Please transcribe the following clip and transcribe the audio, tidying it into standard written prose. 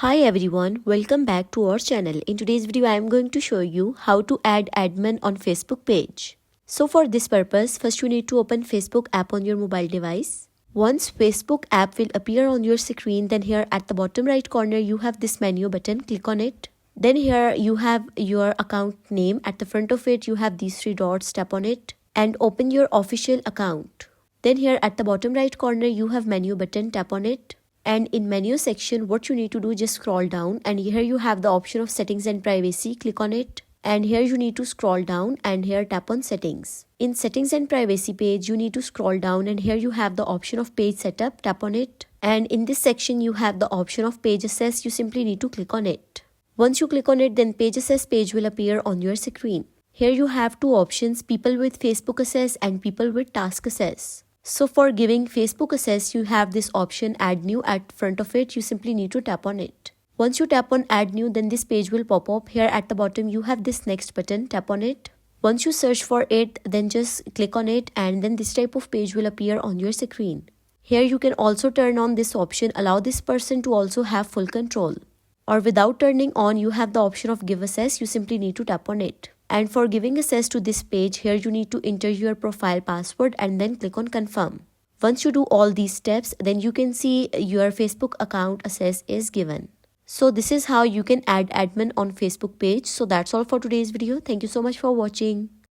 Hi everyone, welcome back to our channel. In today's video, I am going to show you how to add admin on Facebook page. So for this purpose, first you need to open Facebook app on your mobile device. Once Facebook app will appear on your screen, then here at the bottom right corner, you have this menu button, click on it. Then here you have your account name. At the front of it, you have these three dots, tap on it and open your official account. Then here at the bottom right corner, you have menu button, tap on it. And in menu section, what you need to do, just scroll down and here you have the option of settings and privacy, click on it. And here you need to scroll down and here tap on settings. In settings and privacy page, you need to scroll down and here you have the option of page setup, tap on it. And in this section, you have the option of page access, you simply need to click on it. Once you click on it, then page access page will appear on your screen. Here you have two options, people with Facebook access and people with task access. So for giving Facebook access, you have this option add new at front of it. You simply need to tap on it. Once you tap on add new, then this page will pop up. Here at the bottom, you have this next button, tap on it. Once you search for it, then just click on it and then this type of page will appear on your screen. Here you can also turn on this option, allow this person to also have full control. Or without turning on, you have the option of give access. You simply need to tap on it. And for giving access to this page, here you need to enter your profile password and then click on confirm. Once you do all these steps, then you can see your Facebook account access is given. So this is how you can add admin on Facebook page. So that's all for today's video. Thank you so much for watching.